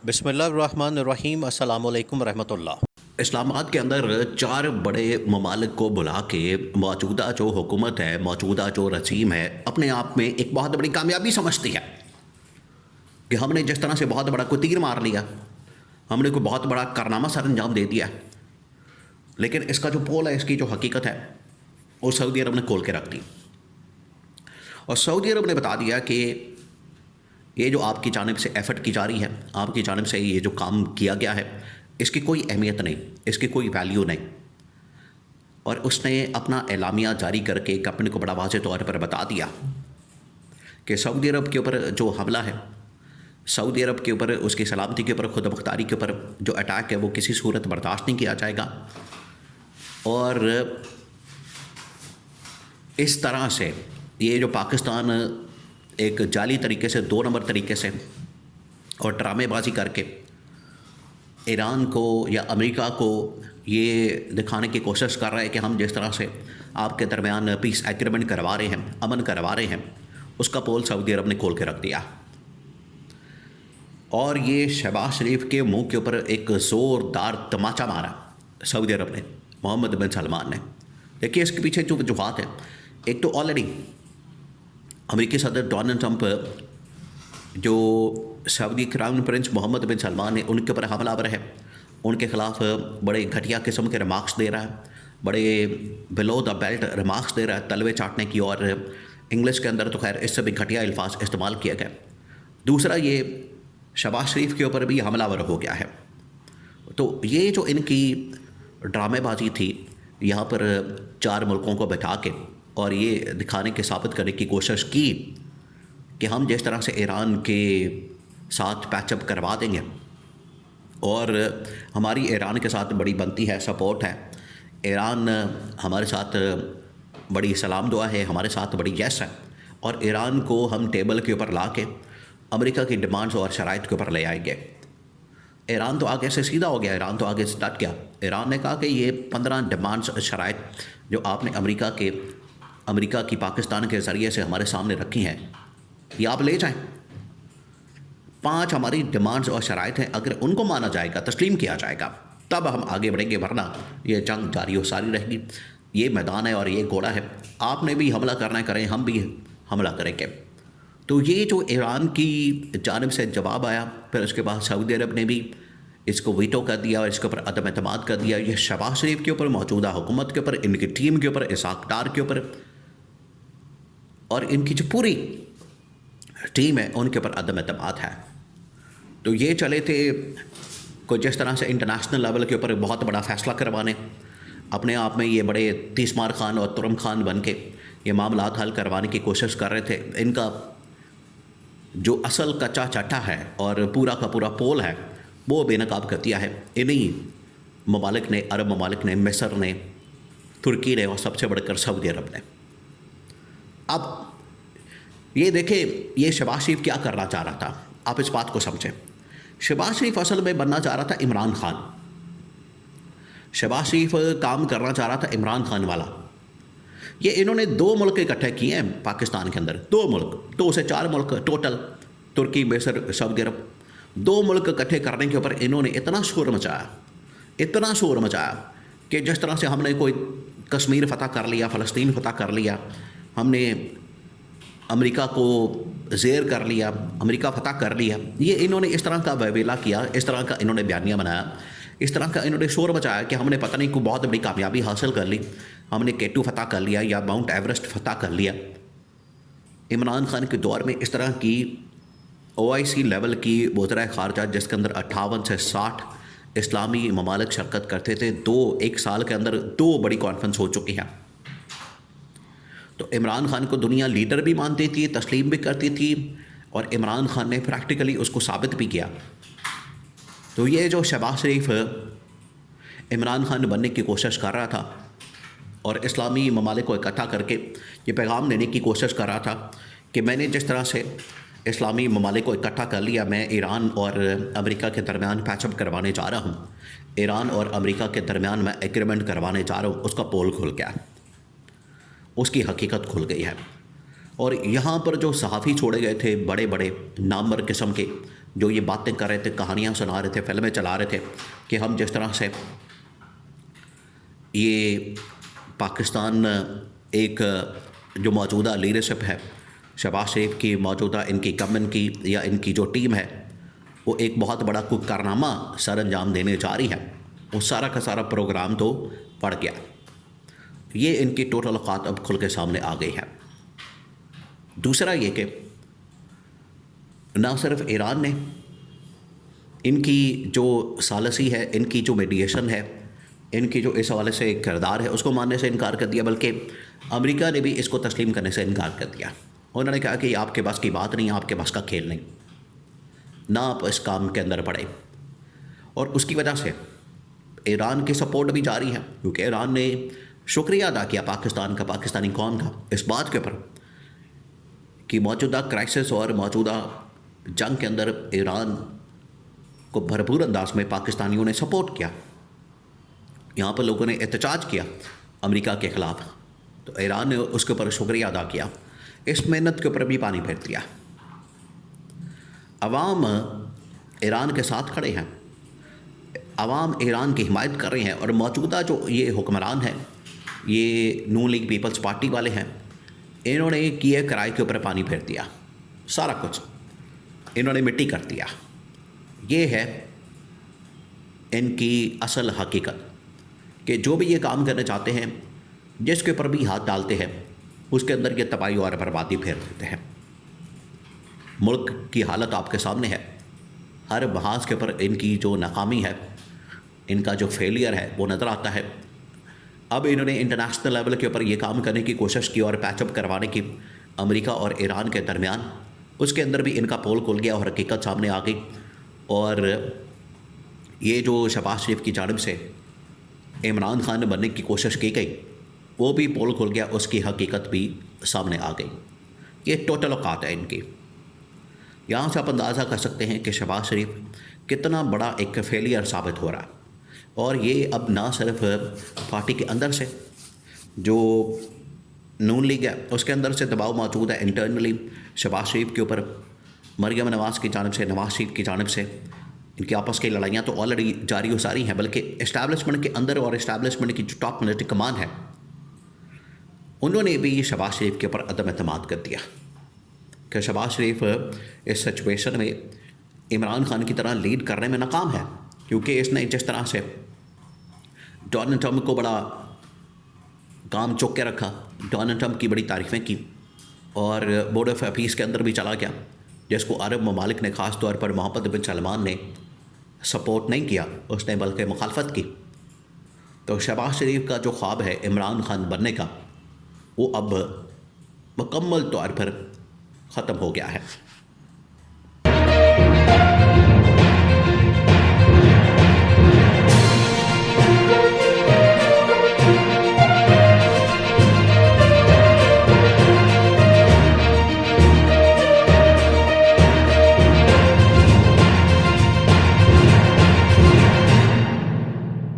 بسم اللہ الرحمن الرحیم۔ السلام علیکم ورحمۃ اللہ۔ اسلام آباد کے اندر 4 بڑے ممالک کو بلا کے موجودہ جو حکومت ہے، موجودہ جو رجیم ہے، اپنے آپ میں ایک بہت بڑی کامیابی سمجھتی ہے کہ ہم نے جس طرح سے بہت بڑا کوئی تیر مار لیا، ہم نے کوئی بہت بڑا کارنامہ سر انجام دے دیا، لیکن اس کا جو پول ہے، اس کی جو حقیقت ہے، وہ سعودی عرب نے کھول کے رکھ دی۔ اور سعودی عرب نے بتا دیا کہ یہ جو آپ کی جانب سے ایفرٹ کی جا رہی ہے، آپ کی جانب سے یہ جو کام کیا گیا ہے، اس کی کوئی اہمیت نہیں، اس کی کوئی ویلیو نہیں۔ اور اس نے اپنا اعلامیہ جاری کر کے ایک اپنے کو بڑا واضح طور پر بتا دیا کہ سعودی عرب کے اوپر جو حملہ ہے، سعودی عرب کے اوپر، اس کی سلامتی کے اوپر، خود مختاری کے اوپر جو اٹیک ہے، وہ کسی صورت برداشت نہیں کیا جائے گا۔ اور اس طرح سے یہ جو پاکستان ایک جعلی طریقے سے، 2 نمبر طریقے سے اور ڈرامے بازی کر کے ایران کو یا امریکہ کو یہ دکھانے کی کوشش کر رہا ہے کہ ہم جس طرح سے آپ کے درمیان پیس ایگریمنٹ کروا رہے ہیں، امن کروا رہے ہیں، اس کا پول سعودی عرب نے کھول کے رکھ دیا۔ اور یہ شہباز شریف کے منہ کے اوپر ایک زوردار تماچا مارا سعودی عرب نے، محمد بن سلمان نے۔ دیکھیے اس کے پیچھے جو وجوہات ہیں، ایک تو آلریڈی امریکی صدر ڈونلڈ ٹرمپ جو سعودی کراؤن پرنس محمد بن سلمان نے ان کے اوپر حملہ آور ہے، ان کے خلاف بڑے گھٹیا قسم کے ریمارکس دے رہا ہے، بڑے بلو دا بیلٹ ریمارکس دے رہا ہے، تلوے چاٹنے کی، اور انگلش کے اندر تو خیر اس سے بھی گھٹیا الفاظ استعمال کیا گیا۔ دوسرا، یہ شہباز شریف کے اوپر بھی حملہ آور ہو گیا ہے۔ تو یہ جو ان کی ڈرامے بازی تھی، یہاں پر 4 ملکوں کو بٹھا کے اور یہ دکھانے کے ثابت کرنے کی کوشش کی کہ ہم جس طرح سے ایران کے ساتھ پیچ اپ کروا دیں گے، اور ہماری ایران کے ساتھ بڑی بنتی ہے، سپورٹ ہے، ایران ہمارے ساتھ بڑی سلام دعا ہے، ہمارے ساتھ بڑی یس ہے، اور ایران کو ہم ٹیبل کے اوپر لا کے امریکہ کی ڈیمانڈز اور شرائط کے اوپر لے آئیں گے۔ ایران تو آگے سے سیدھا ہو گیا، ایران تو آگے سے ڈٹ گیا۔ ایران نے کہا کہ یہ 15 ڈیمانڈز، شرائط جو آپ نے امریکہ کی پاکستان کے ذریعے سے ہمارے سامنے رکھی ہیں، یہ آپ لے جائیں۔ 5 ہماری ڈیمانڈز اور شرائط ہیں، اگر ان کو مانا جائے گا، تسلیم کیا جائے گا، تب ہم آگے بڑھیں گے، ورنہ یہ جنگ جاری و ساری رہے گی۔ یہ میدان ہے اور یہ گھوڑا ہے، آپ نے بھی حملہ کرنا ہے، کریں، ہم بھی حملہ کریں گے۔ تو یہ جو ایران کی جانب سے جواب آیا، پھر اس کے بعد سعودی عرب نے بھی اس کو ویٹو کر دیا اور اس کے اوپر عدم اعتماد کر دیا۔ یہ شہباز شریف کے اوپر، موجودہ حکومت کے اوپر، ان کی ٹیم کے اوپر، اسحاق ڈار کے اوپر، اور ان کی جو پوری ٹیم ہے، ان کے اوپر عدم اعتماد ہے۔ تو یہ چلے تھے کوئی جس طرح سے انٹرنیشنل لیول کے اوپر بہت بڑا فیصلہ کروانے، اپنے آپ میں یہ بڑے تیسمار خان اور ترم خان بن کے یہ معاملات حل کروانے کی کوشش کر رہے تھے۔ ان کا جو اصل کچا چٹا ہے اور پورا کا پورا پول ہے، وہ بے نقاب کر دیا ہے انہی ممالک نے، عرب ممالک نے، مصر نے، ترکی نے، اور سب سے بڑھ کر سعودی عرب نے۔ اب یہ دیکھیں، یہ شہباز شریف کیا کرنا چاہ رہا تھا، آپ اس بات کو سمجھیں۔ شہباز شریف اصل میں بننا چاہ رہا تھا عمران خان۔ شہباز شریف کام کرنا چاہ رہا تھا عمران خان والا۔ یہ انہوں نے 2 ملک اکٹھے کیے ہیں پاکستان کے اندر، 2 ملک، 2 سے 4 ملک ٹوٹل، ترکی، مصر، سعودی عرب، 2 ملک اکٹھے کرنے کے اوپر انہوں نے اتنا شور مچایا کہ جس طرح سے ہم نے کوئی کشمیر فتح کر لیا، فلسطین فتح کر لیا، ہم نے امریکہ کو زیر کر لیا، امریکہ فتح کر لیا، یہ انہوں نے اس طرح کا ویلا کیا، اس طرح کا انہوں نے بیانیہ بنایا، اس طرح کا انہوں نے شور مچایا کہ ہم نے پتہ نہیں کوئی بہت بڑی کامیابی حاصل کر لی، ہم نے K2 فتح کر لیا یا ماؤنٹ ایورسٹ فتح کر لیا۔ عمران خان کے دور میں اس طرح کی OIC لیول کی وزرائے خارجہ، جس کے اندر 58 سے 60 اسلامی ممالک شرکت کرتے تھے، 1 سال کے اندر 2 بڑی کانفرنس ہو چکی ہیں۔ تو عمران خان کو دنیا لیڈر بھی مانتی تھی، تسلیم بھی کرتی تھی، اور عمران خان نے پریکٹیکلی اس کو ثابت بھی کیا۔ تو یہ جو شہباز شریف عمران خان بننے کی کوشش کر رہا تھا اور اسلامی ممالک کو اکٹھا کر کے یہ پیغام دینے کی کوشش کر رہا تھا کہ میں نے جس طرح سے اسلامی ممالک کو اکٹھا کر لیا، میں ایران اور امریکہ کے درمیان پیچ اپ کروانے جا رہا ہوں، ایران اور امریکہ کے درمیان میں ایگریمنٹ کروانے جا رہا ہوں، اس کا پول کھل گیا، اس کی حقیقت کھل گئی ہے۔ اور یہاں پر جو صحافی چھوڑے گئے تھے، بڑے بڑے نامور قسم کے، جو یہ باتیں کر رہے تھے، کہانیاں سنا رہے تھے، فلمیں چلا رہے تھے کہ ہم جس طرح سے یہ پاکستان ایک جو موجودہ لیڈرشپ ہے شہباز شریف کی، موجودہ ان کی گورنمنٹ کی یا ان کی جو ٹیم ہے، وہ ایک بہت بڑا کوئی کارنامہ سر انجام دینے جا رہی ہے، وہ سارا کا سارا پروگرام تو پڑ گیا۔ یہ ان کی ٹوٹل اوقات اب کھل کے سامنے آ گئی ہے۔ دوسرا یہ کہ نہ صرف ایران نے ان کی جو ثالثی ہے، ان کی جو میڈیشن ہے، ان کی جو اس حوالے سے کردار ہے اس کو ماننے سے انکار کر دیا، بلکہ امریکہ نے بھی اس کو تسلیم کرنے سے انکار کر دیا۔ انہوں نے کہا کہ یہ آپ کے بس کی بات نہیں، آپ کے بس کا کھیل نہیں، نہ آپ اس کام کے اندر پڑے۔ اور اس کی وجہ سے ایران کی سپورٹ بھی جاری ہے، کیونکہ ایران نے شکریہ ادا کیا پاکستان کا، پاکستانی قوم کا، اس بات کے اوپر کہ موجودہ کرائسس اور موجودہ جنگ کے اندر ایران کو بھرپور انداز میں پاکستانیوں نے سپورٹ کیا۔ یہاں پر لوگوں نے احتجاج کیا امریکہ کے خلاف، تو ایران نے اس کے اوپر شکریہ ادا کیا، اس محنت کے اوپر بھی پانی پھیر دیا۔ عوام ایران کے ساتھ کھڑے ہیں، عوام ایران کی حمایت کر رہے ہیں، اور موجودہ جو یہ حکمران ہیں، یہ نون لیگ پیپلز پارٹی والے ہیں، انہوں نے کیے کرائے کے اوپر پانی پھیر دیا، سارا کچھ انہوں نے مٹی کر دیا۔ یہ ہے ان کی اصل حقیقت کہ جو بھی یہ کام کرنا چاہتے ہیں، جس کے اوپر بھی ہاتھ ڈالتے ہیں، اس کے اندر یہ تباہی اور بربادی پھیر دیتے ہیں۔ ملک کی حالت آپ کے سامنے ہے، ہر محاذ کے اوپر ان کی جو ناکامی ہے، ان کا جو فیلئر ہے وہ نظر آتا ہے۔ اب انہوں نے انٹرنیشنل لیول کے اوپر یہ کام کرنے کی کوشش کی اور پیچ اپ کروانے کی امریکہ اور ایران کے درمیان، اس کے اندر بھی ان کا پول کھل گیا اور حقیقت سامنے آ گئی، اور یہ جو شہباز شریف کی جانب سے عمران خان بننے کی کوشش کی گئی، وہ بھی پول کھل گیا، اس کی حقیقت بھی سامنے آ گئی۔ یہ ٹوٹل اوقات ہے ان کی۔ یہاں سے آپ اندازہ کر سکتے ہیں کہ شہباز شریف کتنا بڑا ایک فیلئر ثابت ہو رہا ہے، اور یہ اب نہ صرف پارٹی کے اندر سے جو نون لیگ ہے اس کے اندر سے دباؤ موجود ہے انٹرنلی شہباز شریف کے اوپر، مریم نواز کی جانب سے، نواز شریف کی جانب سے ان کی آپس کی لڑائیاں تو آلریڈی جاری و ساری ہیں، بلکہ اسٹیبلشمنٹ کے اندر اور اسٹیبلشمنٹ کی جو ٹاپ ملٹری کمان ہے، انہوں نے بھی شہباز شریف کے اوپر عدم اعتماد کر دیا کہ شہباز شریف اس سچویشن میں عمران خان کی طرح لیڈ کرنے میں ناکام ہے، کیونکہ اس نے جس طرح سے ڈونلڈ ٹرمپ کو بڑا کام چوک کے رکھا، ڈونلڈ ٹرمپ کی بڑی تعریفیں کی، اور بورڈ آف افیس کے اندر بھی چلا گیا، جس کو عرب ممالک نے خاص طور پر محمد بن سلمان نے سپورٹ نہیں کیا، اس نے بلکہ مخالفت کی۔ تو شہباز شریف کا جو خواب ہے عمران خان بننے کا، وہ اب مکمل طور پر ختم ہو گیا ہے۔